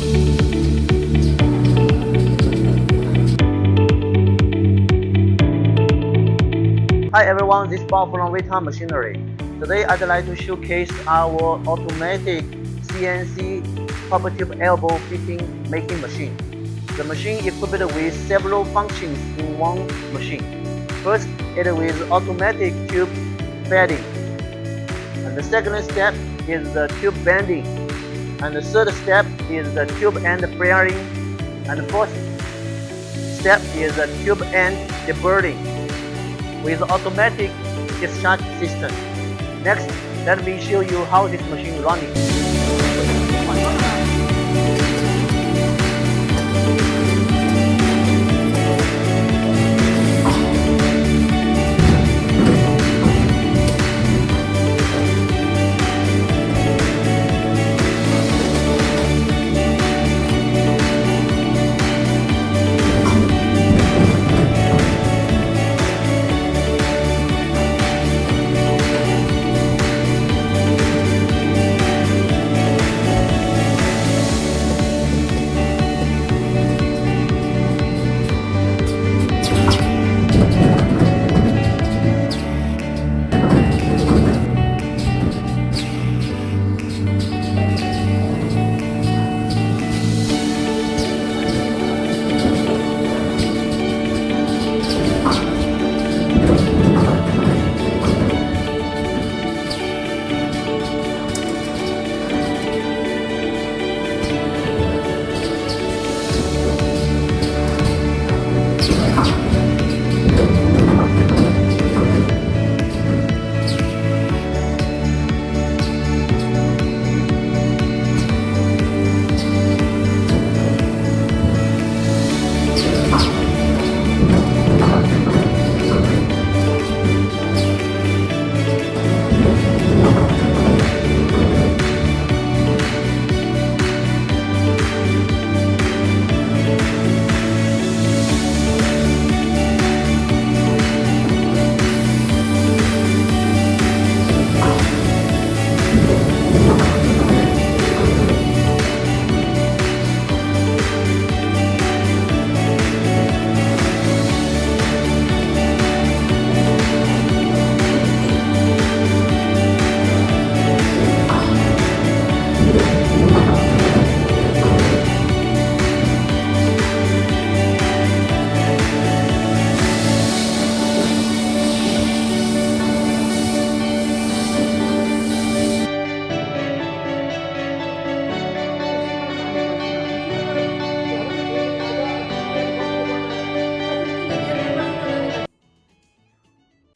Hi everyone, this is Bob from Weta Machinery. Today I'd like to showcase our automatic CNC pop tube elbow fitting making machine. The machine is equipped with several functions in one machine. First, it is automatic tube feeding. And the second step is the tube bending. And the third step is the tube end flaring. And the fourth step is the tube end deburring with automatic discharge system. Next, let me show you how this machine is running.